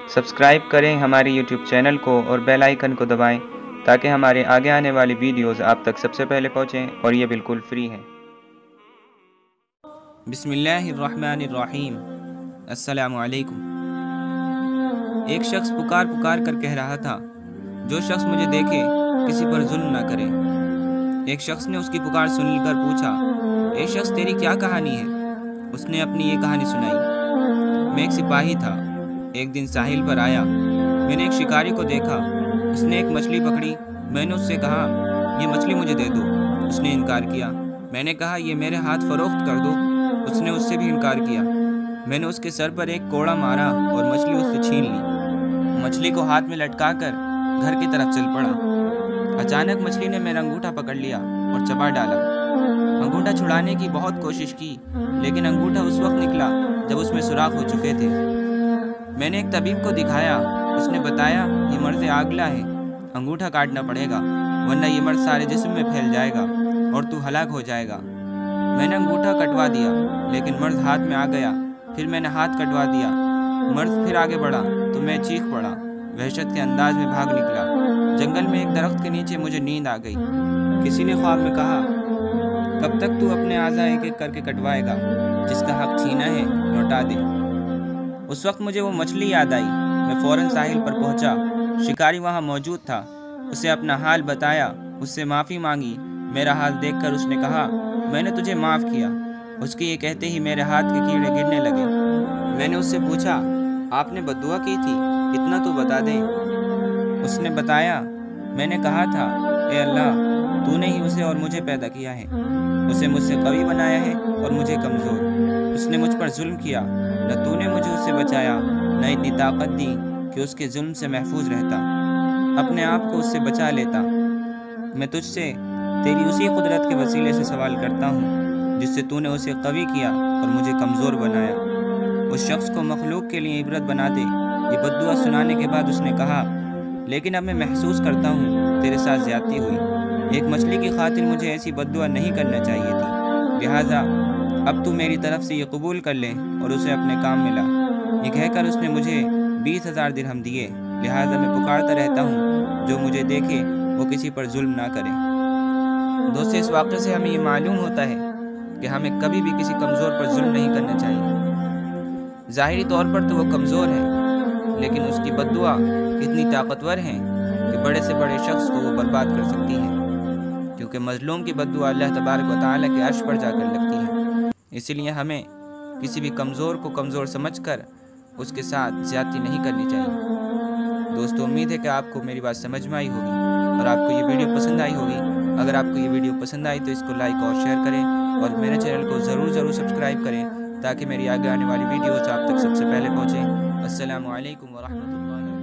Subscribe करें हमारे YouTube channel को और बेल आइकन को दबाएं ताकि हमारे आगे आने वाली वीडियोस आप तक सबसे पहले पहुंचें और ये बिल्कुल फ्री हैं। बिस्मिल्लाहिर्रहमानिर्रहीम। अस्सलामु अलैकुम। एक शख्स पुकार पुकार कर कह रहा था, जो शख्स मुझे देखे किसी पर जुल्म ना करे। एक शख्स ने उसकी पुकार सुनकर पूछा, ए शख्स तेरी क्या कहानी है? उसने अपनी ये कहानी सुनाई। मैं एक सिपाही था, एक दिन साहिल पर आया। मैंने एक शिकारी को देखा, उसने एक मछली पकड़ी। मैंने उससे कहा, ये मछली मुझे दे दो। उसने इनकार किया। मैंने कहा, ये मेरे हाथ फरोख्त कर दो। उसने उससे भी इनकार किया। मैंने उसके सर पर एक कोड़ा मारा और मछली उससे छीन ली। मछली को हाथ में लटकाकर घर की तरफ चल पड़ा। अचानक मछली ने मेरा अंगूठा पकड़ लिया और चबा डाला। अंगूठा छुड़ाने की बहुत कोशिश की, लेकिन अंगूठा उस वक्त निकला जब उसमें सुराख हो चुके थे। मैंने एक तबीब को दिखाया। उसने बताया, ये मर्ज आगला है, अंगूठा काटना पड़ेगा, वरना ये मर्ज सारे जिस्म में फैल जाएगा और तू हलाक हो जाएगा। मैंने अंगूठा कटवा दिया, लेकिन मर्ज हाथ में आ गया। फिर मैंने हाथ कटवा दिया। मर्ज फिर आगे बढ़ा तो मैं चीख पड़ा। वहशत के अंदाज में भाग निकला। जंगल में एक दरख्त के नीचे मुझे नींद आ गई। किसी ने ख्वाब में कहा, कब तक तू अपने आज़ा एक एक करके कटवाएगा? जिसका हक छीना है लौटा दे। उस वक्त मुझे वो मछली याद आई। मैं फ़ौरन साहिल पर पहुंचा। शिकारी वहां मौजूद था। उसे अपना हाल बताया, उससे माफ़ी मांगी। मेरा हाल देखकर उसने कहा, मैंने तुझे माफ़ किया। उसके ये कहते ही मेरे हाथ के कीड़े गिरने लगे। मैंने उससे पूछा, आपने बद्दुआ की थी? इतना तो बता दे। उसने बताया, मैंने कहा था, ए अल्लाह, तूने ही उसे और मुझे पैदा किया है। उसे मुझसे कवी बनाया है और मुझे कमज़ोर। उसने मुझ पर जुल्म किया, न तूने मुझे उससे बचाया, न इतनी ताकत दी कि उसके जुल्म से महफूज रहता, अपने आप को उससे बचा लेता। मैं तुझसे तेरी उसी कुदरत के वसीले से सवाल करता हूँ जिससे तूने उसे कवी किया और मुझे कमज़ोर बनाया। उस शख्स को मखलूक के लिए इबरत बना दे। ये बद्दुआ सुनाने के बाद उसने कहा, लेकिन अब मैं महसूस करता हूँ तेरे साथ ज़्यादती हुई। एक मछली की खातिर मुझे ऐसी बद्दुआ नहीं करना चाहिए थी। लिहाजा अब तू मेरी तरफ से ये कबूल कर ले और उसे अपने काम में ला। ये कहकर उसने मुझे 20,000 दिरहम दिए। लिहाजा मैं पुकारता रहता हूँ, जो मुझे देखे वो किसी पर जुल्म ना करे। दोस्तों, इस वाक़े से हमें ये मालूम होता है कि हमें कभी भी किसी कमज़ोर पर जुल्म नहीं करना चाहिए। ज़ाहिरी तौर पर तो वो कमज़ोर है, लेकिन उसकी बद्दुआ इतनी ताकतवर है कि बड़े से बड़े शख्स को वो बर्बाद कर सकती है, क्योंकि मज़लूम की बद्दुआ अल्लाह तबारक व तआला के अर्श पर जाकर लगती है। इसीलिए हमें किसी भी कमज़ोर को कमज़ोर समझकर उसके साथ ज़्यादती नहीं करनी चाहिए। दोस्तों, उम्मीद है कि आपको मेरी बात समझ में आई होगी और आपको ये वीडियो पसंद आई होगी। अगर आपको ये वीडियो पसंद आई तो इसको लाइक और शेयर करें और मेरे चैनल को ज़रूर सब्सक्राइब करें ताकि मेरी आगे आने वाली वीडियोज़ आप तक सबसे पहले पहुँचें। अस्सलामु अलैकुम व रहमतुल्लाहि।